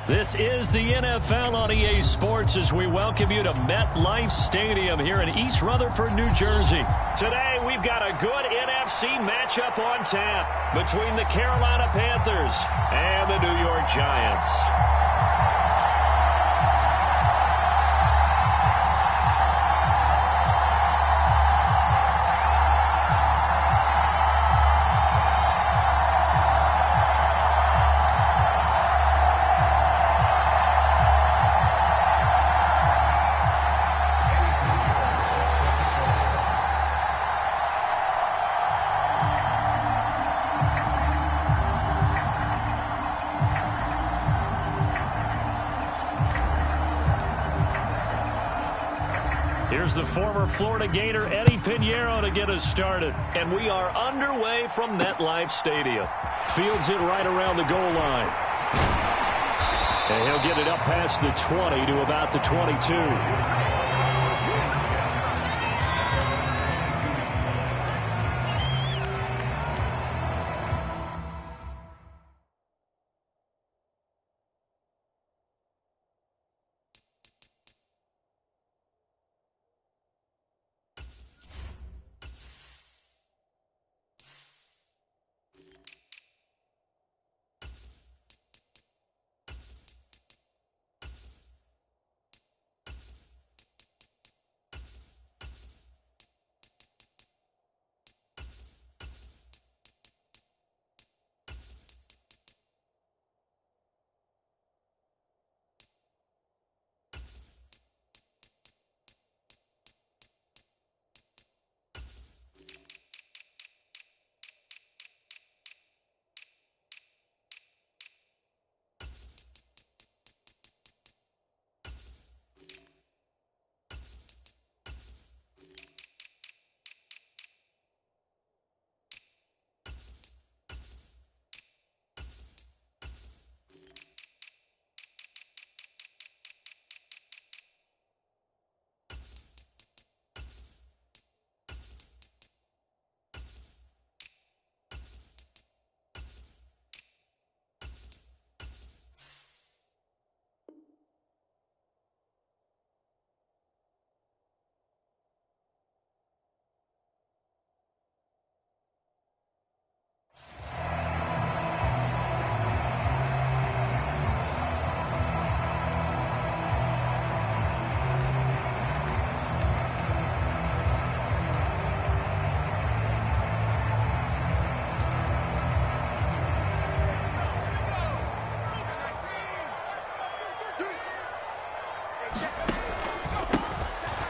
This is the NFL on EA Sports as we welcome you to MetLife Stadium here in East Rutherford, New Jersey. Today, we've got a good NFC matchup on tap between the Carolina Panthers and the New York Giants. Here's the former Florida Gator Eddie Pinheiro to get us started. And we are underway from MetLife Stadium. Fields it right around the goal line. And he'll get it up past the 20 to about the 22.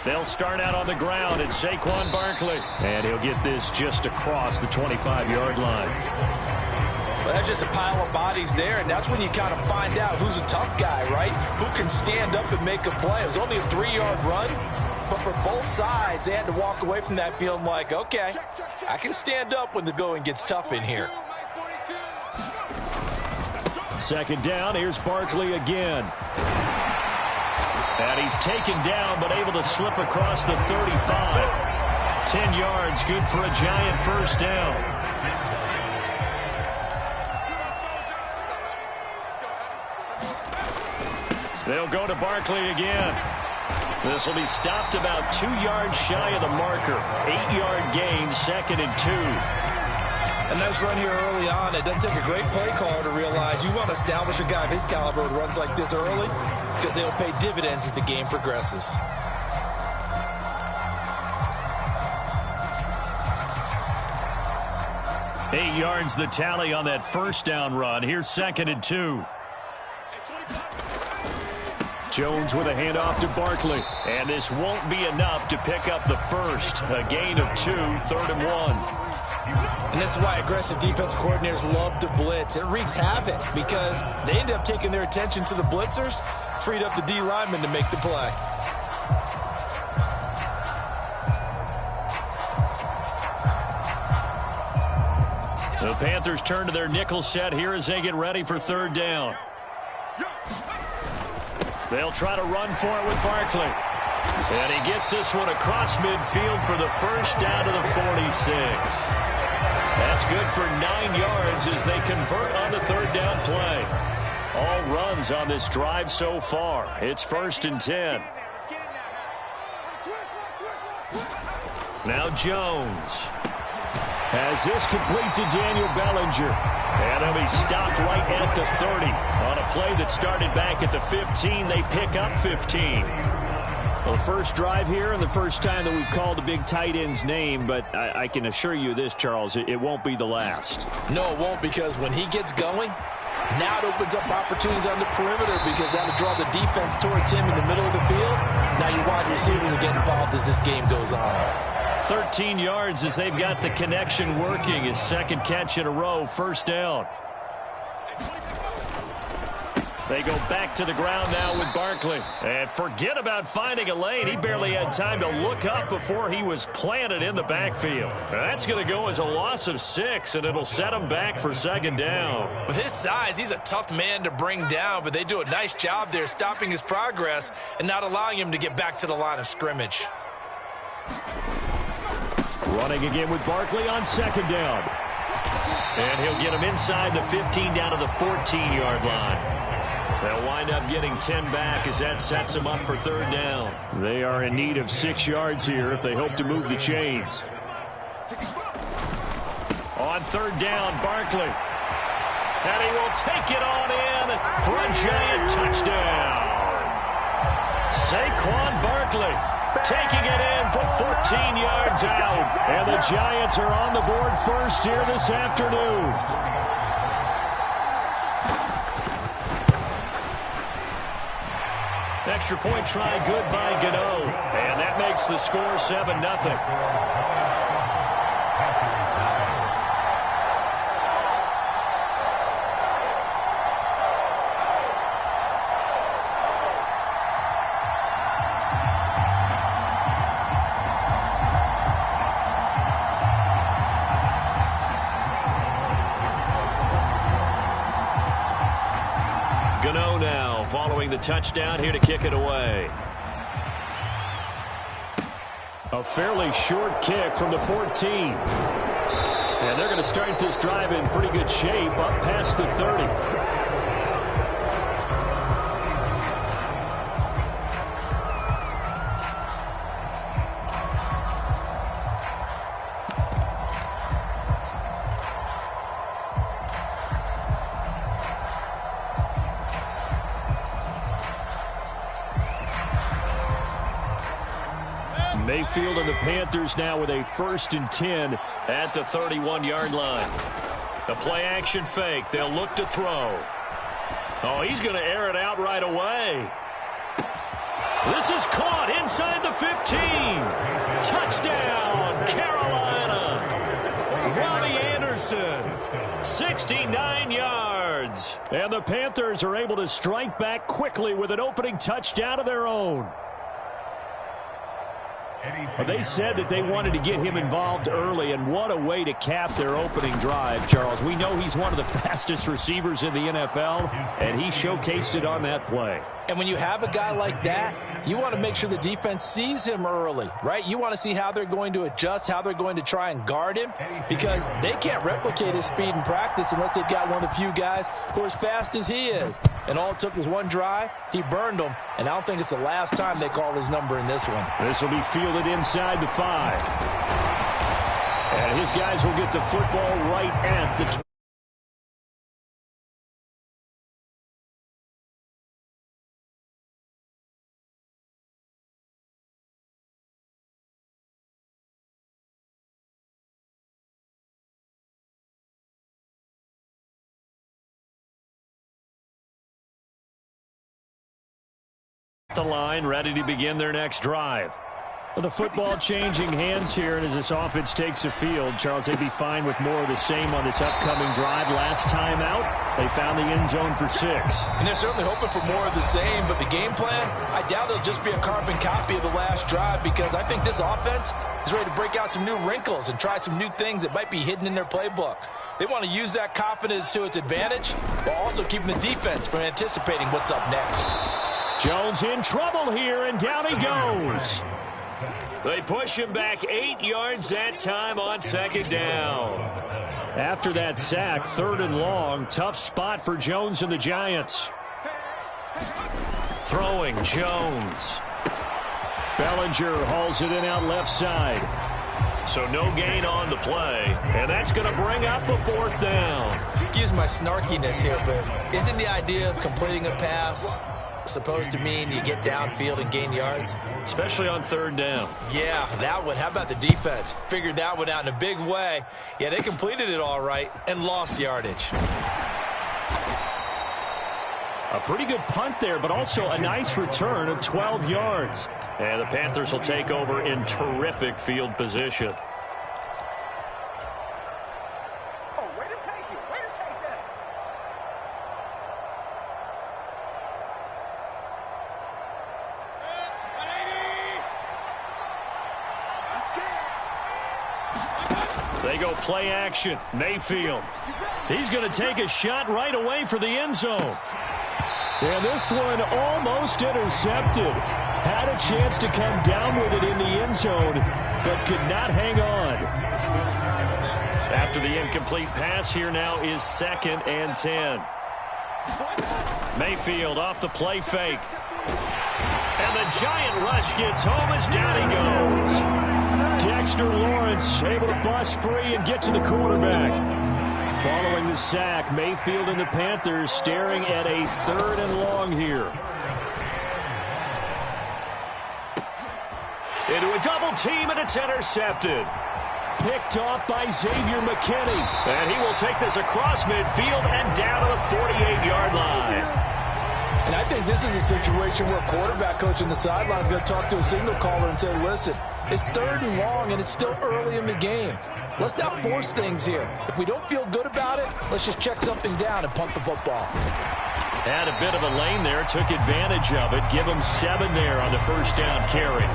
They'll start out on the ground. It's Saquon Barkley. And he'll get this just across the 25-yard line. Well, that's just a pile of bodies there, and that's when you kind of find out who's a tough guy, right? Who can stand up and make a play. It was only a 3-yard run, but for both sides, they had to walk away from that feeling like, okay, I can stand up when the going gets tough in here. Second down, here's Barkley again. And he's taken down, but able to slip across the 35. 10 yards, good for a Giant first down. They'll go to Barkley again. This will be stopped about 2 yards shy of the marker. 8-yard gain, 2nd and 2. A nice run here early on. It doesn't take a great play caller to realize you want to establish a guy of his caliber with runs like this early because they'll pay dividends as the game progresses. Eight yards the tally on that first down run. Here's 2nd and 2. Jones with a handoff to Barkley. And this won't be enough to pick up the first. A gain of 2, 3rd and 1. And this is why aggressive defensive coordinators love to blitz. It wreaks havoc because they end up taking their attention to the blitzers, freed up the D lineman to make the play. The Panthers turn to their nickel set here as they get ready for 3rd down. They'll try to run for it with Barkley. And he gets this one across midfield for the first down to the 46. That's good for 9 yards as they convert on the 3rd down play. all runs on this drive so far. It's 1st and 10. Now Jones has this complete to Daniel Bellinger. And he'll be stopped right at the 30. On a play that started back at the 15, they pick up 15. Well, the first drive here and the first time that we've called a big tight end's name, but I can assure you this, Charles, it won't be the last. No, it won't, because when he gets going, now it opens up opportunities on the perimeter because that'll draw the defense towards him in the middle of the field. Now your wide receivers will get involved as this game goes on. 13 yards as they've got the connection working. His second catch in a row, 1st down. They go back to the ground now with Barkley. And forget about finding a lane. He barely had time to look up before he was planted in the backfield. That's going to go as a loss of 6, and it'll set him back for 2nd down. With his size, he's a tough man to bring down, but they do a nice job there stopping his progress and not allowing him to get back to the line of scrimmage. Running again with Barkley on 2nd down. And he'll get him inside the 15 down to the 14-yard line. They'll wind up getting 10 back as that sets them up for 3rd down. They are in need of 6 yards here if they hope to move the chains. On 3rd down, Barkley. And he will take it on in for a giant touchdown. Saquon Barkley taking it in for 14 yards out. And the Giants are on the board first here this afternoon. Extra point try good by Gano. And that makes the score 7-0. Gano now following the touchdown here to kick it away. A fairly short kick from the 14. And they're going to start this drive in pretty good shape up past the 30. Mayfield and the Panthers now with a 1st and 10 at the 31-yard line. The play-action fake. They'll look to throw. Oh, he's going to air it out right away. This is caught inside the 15. Touchdown, Carolina. Robbie Anderson, 69 yards. And the Panthers are able to strike back quickly with an opening touchdown of their own. Well, they said that they wanted to get him involved early, and what a way to cap their opening drive, Charles. We know he's one of the fastest receivers in the NFL, and he showcased it on that play. And when you have a guy like that, you want to make sure the defense sees him early, right? You want to see how they're going to adjust, how they're going to try and guard him, because they can't replicate his speed in practice unless they've got one of the few guys who are as fast as he is. And all it took was one drive. He burned them, and I don't think it's the last time they call his number in this one. This will be fielded inside the 5. And his guys will get the football right at the 20. The line ready to begin their next drive. Well, the football changing hands here, and as this offense takes the field, Charles, they'd be fine with more of the same on this upcoming drive. Last time out, they found the end zone for 6. And they're certainly hoping for more of the same, but the game plan, I doubt it'll just be a carbon copy of the last drive, because I think this offense is ready to break out some new wrinkles and try some new things that might be hidden in their playbook. They want to use that confidence to its advantage, while also keeping the defense from anticipating what's up next. Jones in trouble here, and down he goes. They push him back 8 yards that time on 2nd down. After that sack, 3rd and long, tough spot for Jones and the Giants. Throwing, Jones. Bellinger hauls it in out left side. So no gain on the play, and that's going to bring up a 4th down. Excuse my snarkiness here, but isn't the idea of completing a pass supposed to mean you get downfield and gain yards? Especially on 3rd down. Yeah, that one. How about the defense? Figured that one out in a big way. Yeah, they completed it all right and lost yardage. A pretty good punt there, but also a nice return of 12 yards. And the Panthers will take over in terrific field position. Oh, way to take it. Way to take that. They go play action. Mayfield. He's going to take a shot right away for the end zone. And this one almost intercepted. Had a chance to come down with it in the end zone, but could not hang on. After the incomplete pass, here now is 2nd and 10. Mayfield off the play fake. And the giant rush gets home as down he goes. Dexter Lawrence able to bust free and get to the quarterback. Following the sack, Mayfield and the Panthers staring at a 3rd and long here. Into a double team, and it's intercepted. Picked off by Xavier McKinney. And he will take this across midfield and down to the 48-yard line. And I think this is a situation where quarterback coach on the sideline is going to talk to a signal caller and say, listen, it's 3rd and long, and it's still early in the game. Let's not force things here. If we don't feel good about it, let's just check something down and punt the football. Had a bit of a lane there, took advantage of it. Give him 7 there on the 1st down carry.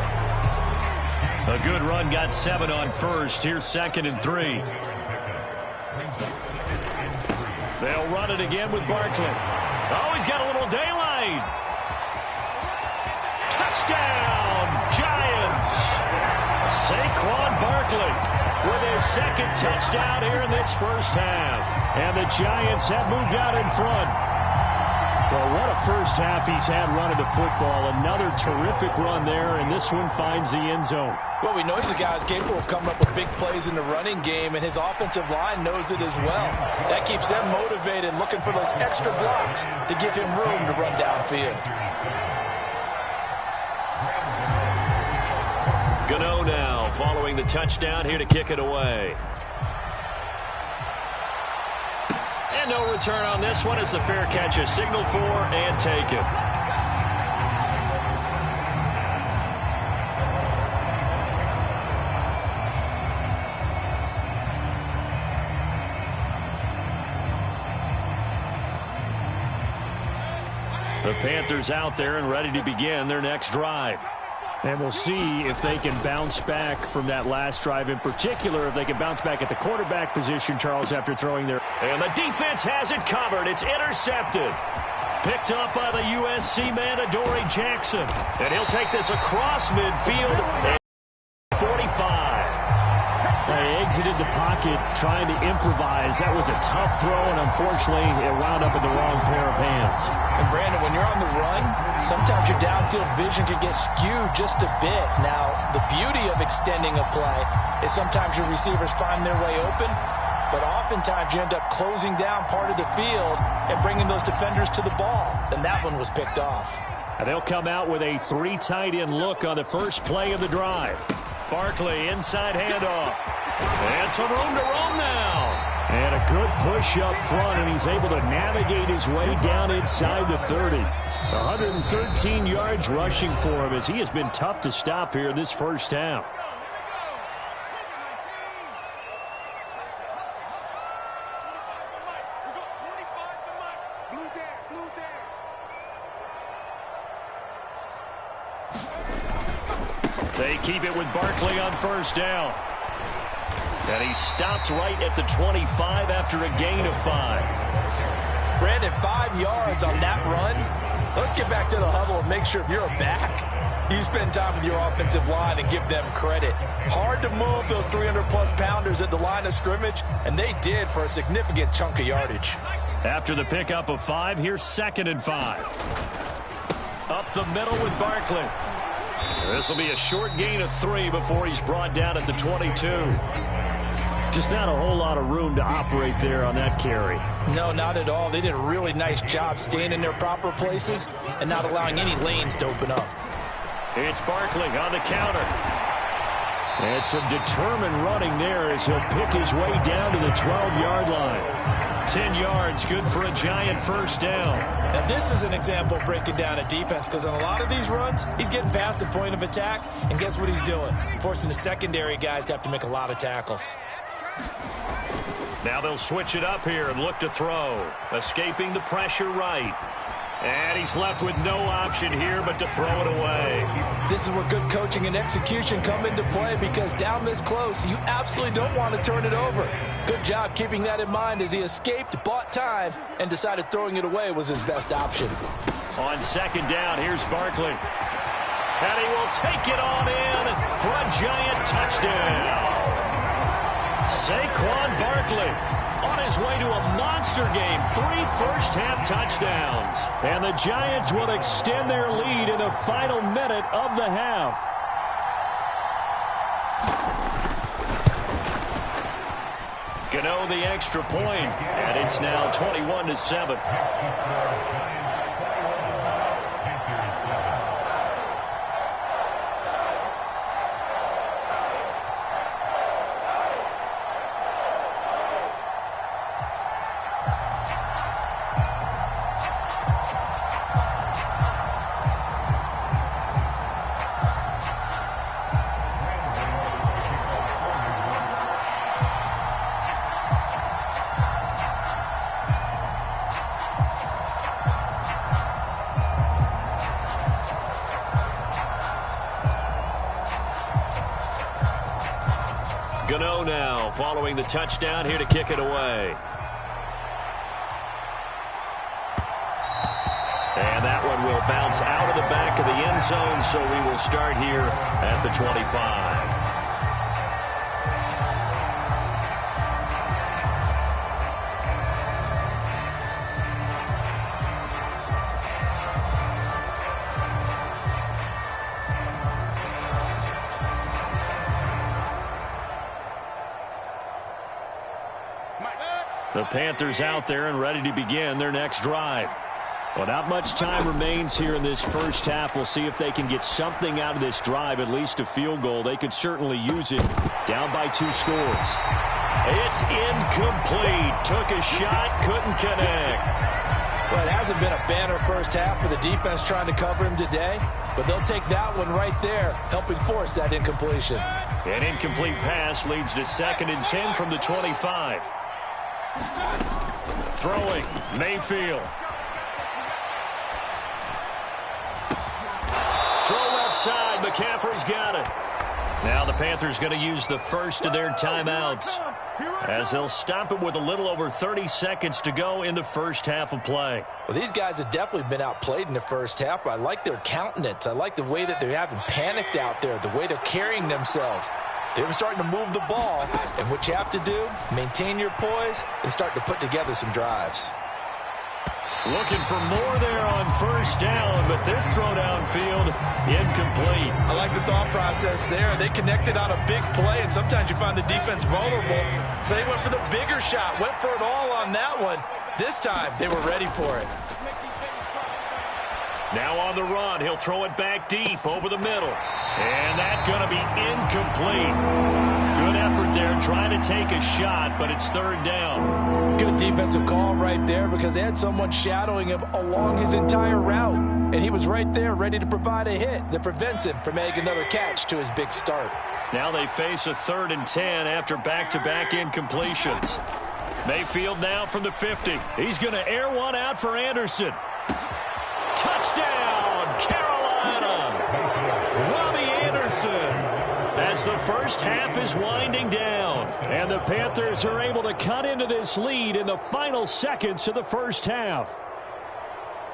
A good run, got 7 on 1st. Here's 2nd and 3. They'll run it again with Barkley. Oh, he's got a little daylight. Touchdown, Giants. Saquon Barkley with his 2nd touchdown here in this 1st half. And the Giants have moved out in front. Well, what a 1st half he's had running the football. Another terrific run there, and this one finds the end zone. Well, we know he's a guy who's capable of coming up with big plays in the running game, and his offensive line knows it as well. That keeps them motivated, looking for those extra blocks to give him room to run downfield. Gano now following the touchdown here to kick it away. And no return on this one as the fair catch is signaled for and taken. The Panthers out there and ready to begin their next drive. And we'll see if they can bounce back from that last drive, in particular, if they can bounce back at the quarterback position, Charles, after throwing their... And the defense has it covered. It's intercepted. Picked up by the USC man, Adoree Jackson. And he'll take this across midfield. 45. They exited the pocket trying to improvise. That was a tough throw, and unfortunately, it wound up in the wrong pair of hands. And, Brandon, when you're on the run, sometimes your downfield vision can get skewed just a bit. Now, the beauty of extending a play is sometimes your receivers find their way open, but oftentimes you end up closing down part of the field and bringing those defenders to the ball. And that one was picked off. And they'll come out with a 3 tight end look on the first play of the drive. Barkley, inside handoff. And some room to roam now. And a good push up front, and he's able to navigate his way down inside the 30. 113 yards rushing for him as he has been tough to stop here in this 1st half. They keep it with Barkley on 1st down. And he stopped right at the 25 after a gain of 5. Brandon, 5 yards on that run. Let's get back to the huddle and make sure if you're a back, you spend time with your offensive line and give them credit. Hard to move those 300-plus pounders at the line of scrimmage, and they did for a significant chunk of yardage. After the pickup of 5, here's 2nd and 5. the middle with Barkley. This will be a short gain of 3 before he's brought down at the 22. Just not a whole lot of room to operate there on that carry. No, not at all. They did a really nice job staying in their proper places and not allowing any lanes to open up. It's Barkley on the counter. And some determined running there as he'll pick his way down to the 12-yard line. 10 yards, good for a giant first down. Now, this is an example of breaking down a defense because on a lot of these runs, he's getting past the point of attack, and guess what he's doing? Forcing the secondary guys to have to make a lot of tackles. Now they'll switch it up here and look to throw. Escaping the pressure right. And he's left with no option here but to throw it away. This is where good coaching and execution come into play because down this close, you absolutely don't want to turn it over. Good job keeping that in mind as he escaped, bought time, and decided throwing it away was his best option. On second down, here's Barkley. And he will take it on in for a giant touchdown. Saquon Barkley on his way to a monster game. 3 first-half touchdowns. And the Giants will extend their lead in the final minute of the half. Gano the extra point, and it's now 21-7. Gano now following the touchdown here to kick it away. And that one will bounce out of the back of the end zone, so we will start here at the 25. The Panthers out there and ready to begin their next drive. Well, not much time remains here in this first half. We'll see if they can get something out of this drive, at least a field goal. They could certainly use it. Down by 2 scores. It's incomplete. Took a shot, couldn't connect. Well, it hasn't been a banner first half for the defense trying to cover him today, but they'll take that one right there, helping force that incompletion. An incomplete pass leads to 2nd and 10 from the 25. Throwing, Mayfield. Throw left side, McCaffrey's got it. Now the Panthers going to use the first of their timeouts as they'll stop it with a little over 30 seconds to go in the first half of play. Well, these guys have definitely been outplayed in the first half, but I like their countenance. I like the way that they haven't panicked out there, the way they're carrying themselves. They're starting to move the ball, and what you have to do, maintain your poise and start to put together some drives. Looking for more there on first down, but this throw downfield, incomplete. I like the thought process there. They connected on a big play, and sometimes you find the defense vulnerable. So they went for the bigger shot, went for it all on that one. This time, they were ready for it. Now on the run, he'll throw it back deep over the middle. And that's going to be incomplete. Good effort there trying to take a shot, but it's 3rd down. Good defensive call right there because they had someone shadowing him along his entire route. And he was right there ready to provide a hit that prevents him from making another catch to his big start. Now they face a 3rd and 10 after back-to-back incompletions. Mayfield now from the 50. He's going to air one out for Anderson. Touchdown, Carolina! Robbie Anderson. As the first half is winding down. And the Panthers are able to cut into this lead in the final seconds of the first half.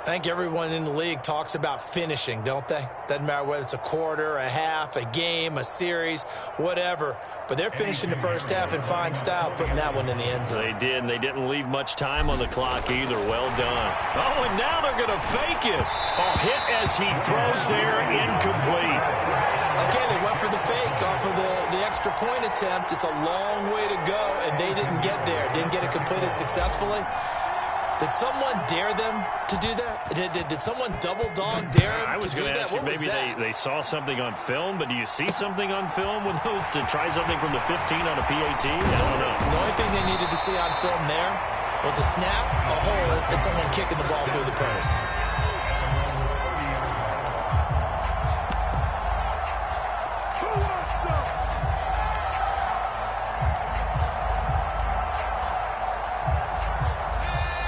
I think everyone in the league talks about finishing, don't they? Doesn't matter whether it's a quarter, a half, a game, a series, whatever. But they're finishing the first half in fine style, putting that one in the end zone. They did, and they didn't leave much time on the clock either. Well done. Oh, and now they're going to fake it. A hit as he throws there, incomplete. Again, they went for the fake off of the extra point attempt. It's a long way to go, and they didn't get there. Didn't get it completed successfully. Did someone dare them to do that? Did someone double dog dare them I was to do going to that? ask you, What was maybe that? they saw something on film, but do you see something on film with those to try something from the 15 on a PAT? I don't know. The only thing they needed to see on film there was a snap, a hold, and someone kicking the ball through the post.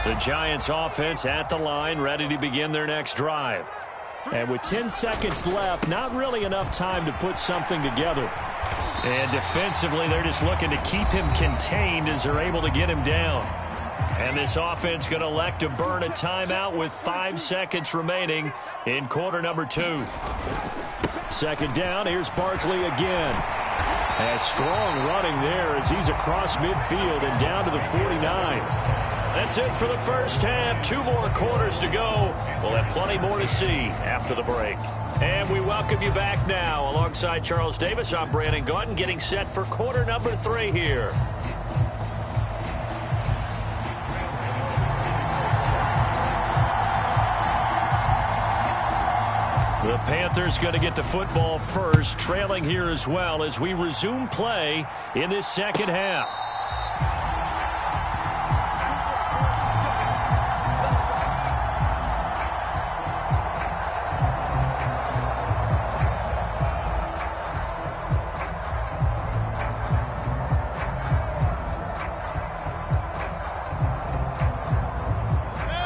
The Giants offense at the line, ready to begin their next drive. And with 10 seconds left, not really enough time to put something together. And defensively, they're just looking to keep him contained as they're able to get him down. And this offense going to elect to burn a timeout with 5 seconds remaining in quarter number 2. Second down, here's Barkley again. A strong running there as he's across midfield and down to the 49. That's it for the first half. 2 more quarters to go. We'll have plenty more to see after the break. And we welcome you back now. Alongside Charles Davis, I'm Brandon Gaudin, getting set for quarter number 3 here. The Panthers going to get the football first, trailing here as well as we resume play in this second half.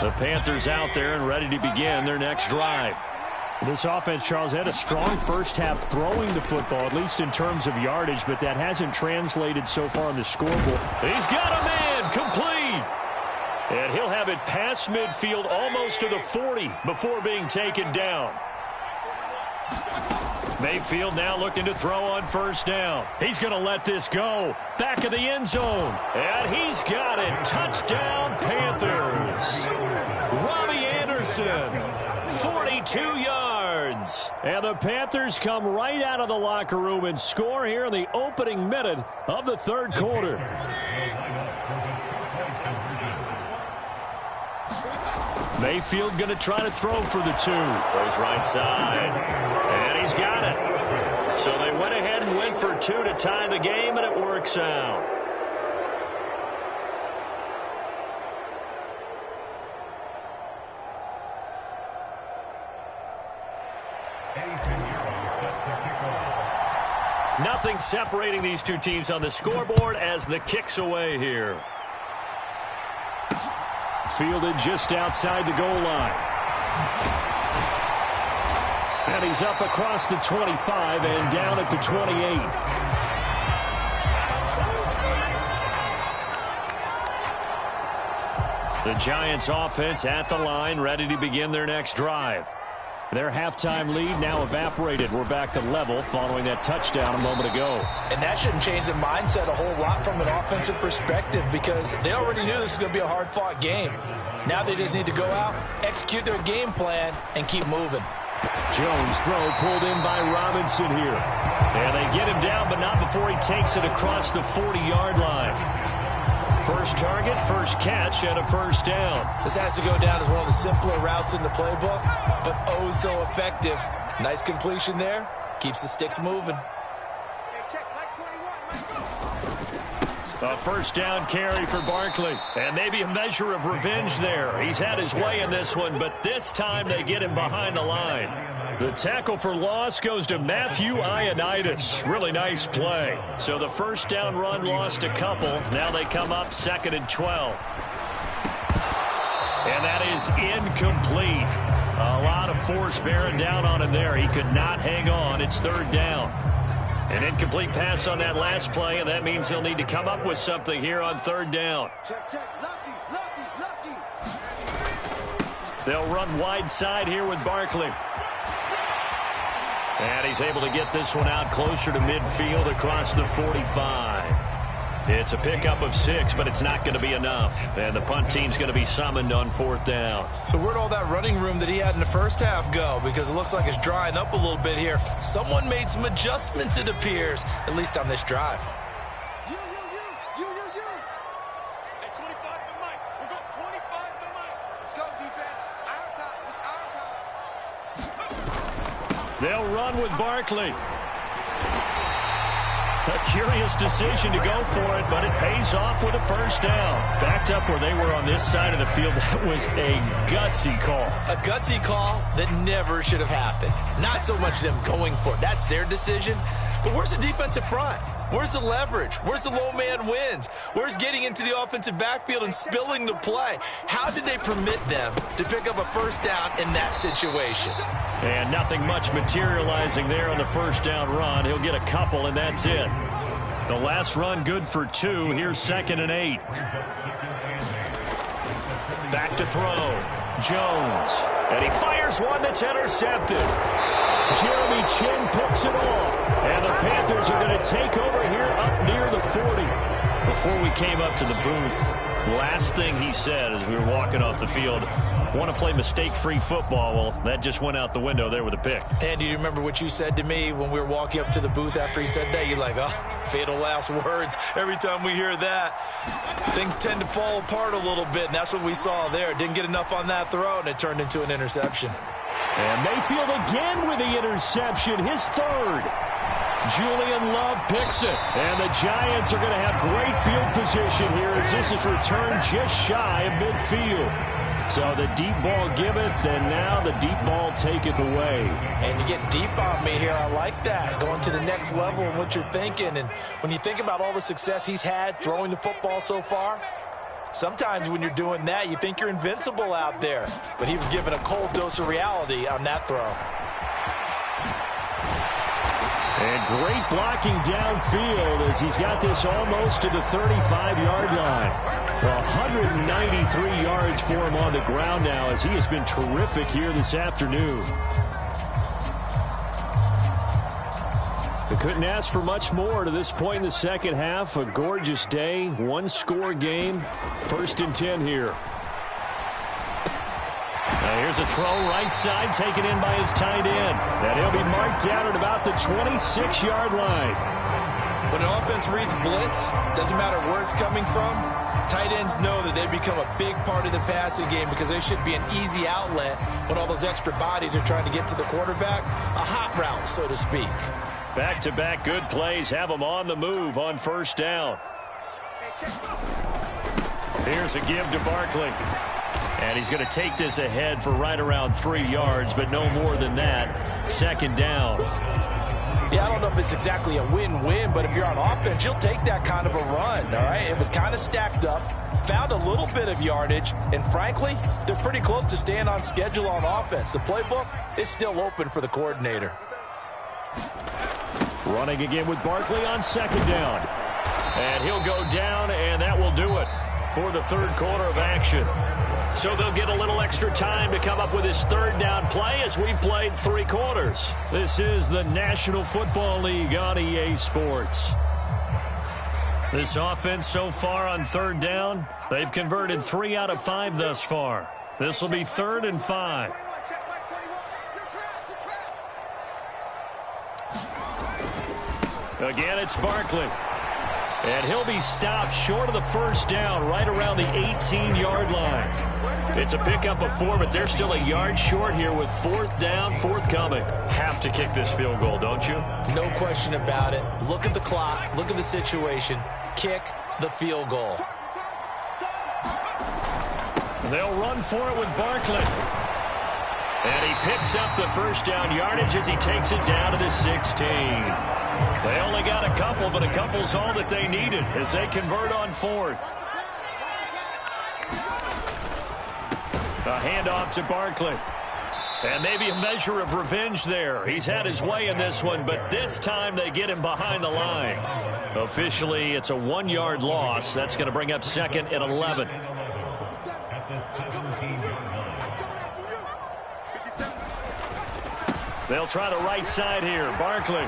The Panthers out there and ready to begin their next drive. This offense, Charles, had a strong first half throwing the football, at least in terms of yardage, but that hasn't translated so far on the scoreboard. He's got a man, complete. And he'll have it past midfield almost to the 40 before being taken down. Mayfield now looking to throw on first down. He's going to let this go. Back of the end zone. And he's got it. Touchdown, Panthers. Robbie Anderson, 42 yards. And the Panthers come right out of the locker room and score here in the opening minute of the third quarter. Mayfield going to try to throw for the 2. Goes right side. And he's got it. So they went ahead and went for 2 to tie the game, and it works out. Nothing separating these two teams on the scoreboard as the kick's away here. Fielded just outside the goal line. And he's up across the 25 and down at the 28. The Giants offense at the line, ready to begin their next drive. Their halftime lead now evaporated. We're back to level following that touchdown a moment ago. And that shouldn't change the mindset a whole lot from an offensive perspective because they already knew this was going to be a hard-fought game. Now they just need to go out, execute their game plan, and keep moving. Jones throw pulled in by Robinson here. And they get him down, but not before he takes it across the 40-yard line. First target, first catch, and a first down. This has to go down as one of the simpler routes in the playbook, but oh so effective. Nice completion there. Keeps the sticks moving. A first down carry for Barkley. And maybe a measure of revenge there. He's had his way in this one, but this time they get him behind the line. The tackle for loss goes to Matthew Ioannidis. Really nice play. So the first down run lost a couple. Now they come up 2nd and 12. And that is incomplete. A lot of force bearing down on him there. He could not hang on. It's 3rd down. An incomplete pass on that last play, and that means he'll need to come up with something here on 3rd down. They'll run wide side here with Barkley. And he's able to get this one out closer to midfield across the 45. It's a pickup of 6, but it's not going to be enough. And the punt team's going to be summoned on 4th down. So where'd all that running room that he had in the first half go? Because it looks like it's drying up a little bit here. Someone made some adjustments, it appears, at least on this drive. You. Hey, 25 to the mic. We're going 25 to the mic. Let's go, defense. Our time. It's our time. They'll run with Barkley. A curious decision to go for it, but it pays off with a first down. Backed up where they were on this side of the field. That was a gutsy call. A gutsy call that never should have happened. Not so much them going for it. That's their decision. But where's the defensive front? Where's the leverage? Where's the low man wins? Where's getting into the offensive backfield and spilling the play? How did they permit them to pick up a first down in that situation? And nothing much materializing there on the first down run. He'll get a couple, and that's it. The last run good for 2. Here's 2nd and 8. Back to throw. Jones. And he fires one that's intercepted. Jeremy Chin picks it off. And the Panthers are going to take over here up near the 40. Before we came up to the booth, last thing he said as we were walking off the field, want to play mistake-free football. Well, that just went out the window there with a pick. And do you remember what you said to me when we were walking up to the booth after he said that? You're like, oh, fatal last words. Every time we hear that, things tend to fall apart a little bit, and that's what we saw there. Didn't get enough on that throw, and it turned into an interception. And Mayfield again with the interception, his 3rd. Julian Love picks it. And the Giants are going to have great field position here as this is returned just shy of midfield. So the deep ball giveth, and now the deep ball taketh away. And you get deep on me here. I like that. Going to the next level and what you're thinking. And when you think about all the success he's had throwing the football so far, sometimes when you're doing that, you think you're invincible out there. But he was given a cold dose of reality on that throw. And great blocking downfield as he's got this almost to the 35-yard line. Well, 193 yards for him on the ground now as he has been terrific here this afternoon. They couldn't ask for much more to this point in the second half. A gorgeous day, one-score game. 1st and 10 here. Now here's a throw right side taken in by his tight end. And he'll be marked down at about the 26-yard line. When an offense reads blitz, doesn't matter where it's coming from, tight ends know that they become a big part of the passing game because they should be an easy outlet when all those extra bodies are trying to get to the quarterback. A hot route, so to speak. Back-to-back good plays have them on the move on first down. Here's a give to Barkley. And he's going to take this ahead for right around 3 yards, but no more than that. 2nd down. Yeah, I don't know if it's exactly a win-win, but if you're on offense, you'll take that kind of a run, all right? It was kind of stacked up, found a little bit of yardage, and frankly, they're pretty close to staying on schedule on offense. The playbook is still open for the coordinator. Running again with Barkley on 2nd down. And he'll go down, and that will do it for the 3rd quarter of action. So they'll get a little extra time to come up with his 3rd down play as we played 3 quarters. This is the National Football League on EA Sports. This offense so far on 3rd down, they've converted 3 out of 5 thus far. This will be 3rd and 5. Again, it's Barkley. And he'll be stopped short of the first down right around the 18-yard line. It's a pickup of 4, but they're still a yard short here with 4th down forthcoming. Have to kick this field goal, don't you? No question about it. Look at the clock. Look at the situation. Kick the field goal. They'll run for it with Barkley. And he picks up the first down yardage as he takes it down to the 16. They only got a couple, but a couple's all that they needed as they convert on 4th. A handoff to Barkley. And maybe a measure of revenge there. He's had his way in this one, but this time they get him behind the line. Officially, it's a 1-yard loss. That's going to bring up 2nd and 11. They'll try the right side here. Barkley.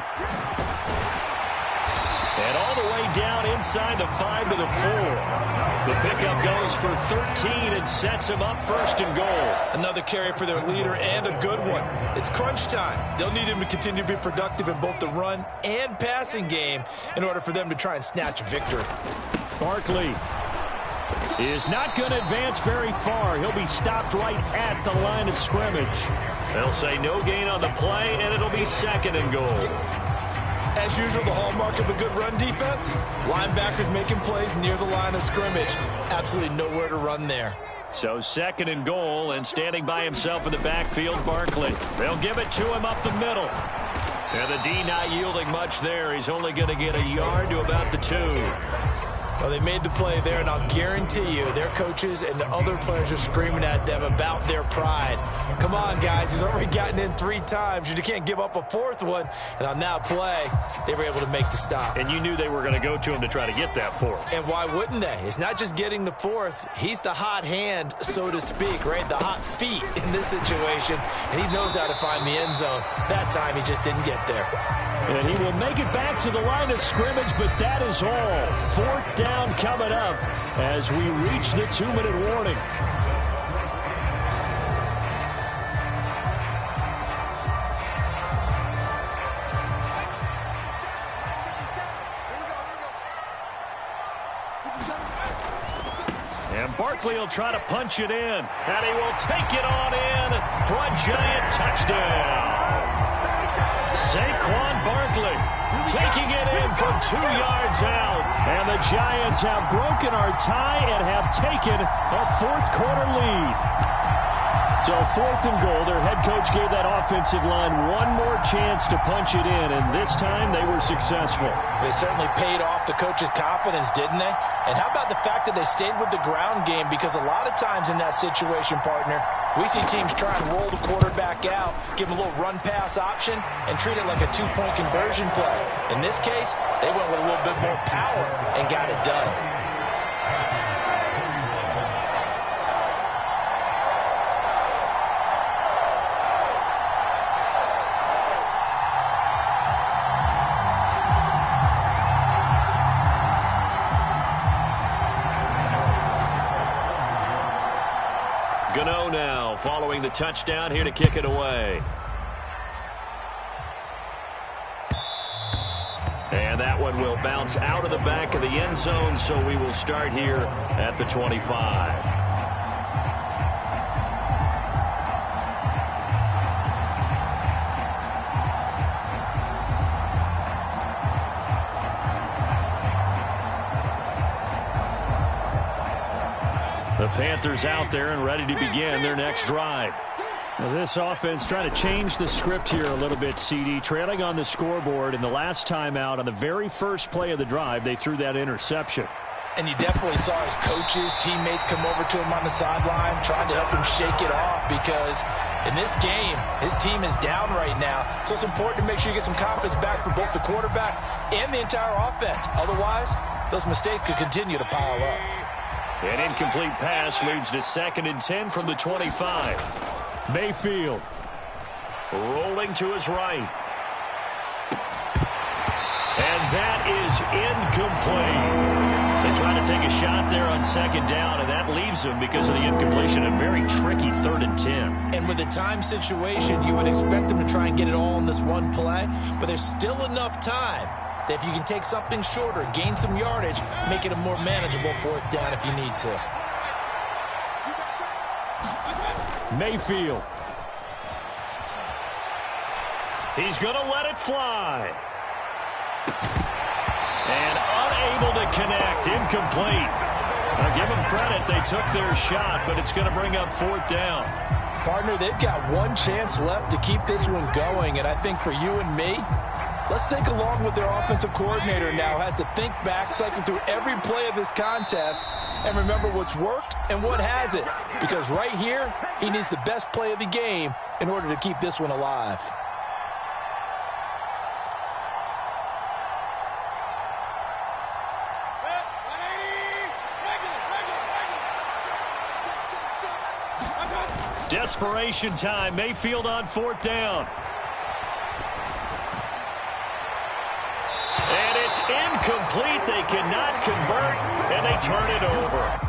And all the way down inside the 5 to the 4. The pickup goes for 13 and sets him up first and goal. Another carry for their leader and a good one. It's crunch time. They'll need him to continue to be productive in both the run and passing game in order for them to try and snatch a victory. Barkley is not going to advance very far. He'll be stopped right at the line of scrimmage. They'll say no gain on the play, and it'll be second and goal. As usual, the hallmark of a good run defense, linebackers making plays near the line of scrimmage. Absolutely nowhere to run there. So second and goal, and standing by himself in the backfield, Barkley. They'll give it to him up the middle. And the D not yielding much there. He's only going to get a yard to about the 2. Well, they made the play there, and I'll guarantee you their coaches and the other players are screaming at them about their pride. Come on, guys. He's already gotten in 3 times. You can't give up a 4th one. And on that play, they were able to make the stop. And you knew they were going to go to him to try to get that 4th. And why wouldn't they? It's not just getting the 4th. He's the hot hand, so to speak, right? The hot feet in this situation. And he knows how to find the end zone. That time, he just didn't get there. And he will make it back to the line of scrimmage, but that is all. 4th down coming up as we reach the 2-minute warning. And Barkley will try to punch it in, and he will take it on in for a giant touchdown. Saquon Barkley taking it in from 2 yards out. And the Giants have broken our tie and have taken a 4th quarter lead. So 4th and goal, their head coach gave that offensive line one more chance to punch it in, and this time they were successful. They certainly paid off the coach's confidence, didn't they? And how about the fact that they stayed with the ground game? Because a lot of times in that situation, partner, we see teams try and roll the quarterback out, give him a little run-pass option, and treat it like a 2-point conversion play. In this case, they went with a little bit more power and got it done. Gano now following the touchdown here to kick it away. And that one will bounce out of the back of the end zone, so we will start here at the 25. The Panthers out there and ready to begin their next drive. Now this offense trying to change the script here a little bit, CD. Trailing on the scoreboard, in the last time out on the very first play of the drive, they threw that interception. And you definitely saw his coaches, teammates come over to him on the sideline trying to help him shake it off, because in this game, his team is down right now. So it's important to make sure you get some confidence back for both the quarterback and the entire offense. Otherwise, those mistakes could continue to pile up. An incomplete pass leads to 2nd and 10 from the 25. Mayfield rolling to his right. And that is incomplete. They try to take a shot there on 2nd down, and that leaves them because of the incompletion. A very tricky 3rd and 10. And with a time situation, you would expect them to try and get it all in this one play, but there's still enough time that if you can take something shorter, gain some yardage, make it a more manageable 4th down if you need to. Mayfield. He's going to let it fly. And unable to connect. Incomplete. Now give them credit. They took their shot, but it's going to bring up 4th down. Partner, they've got one chance left to keep this one going, and I think for you and me, let's think along with their offensive coordinator now. Has to think back, cycle through every play of this contest, and remember what's worked and what hasn't. Because right here, he needs the best play of the game in order to keep this one alive. Desperation time. Mayfield on 4th down. Incomplete. They cannot convert, and they turn it over.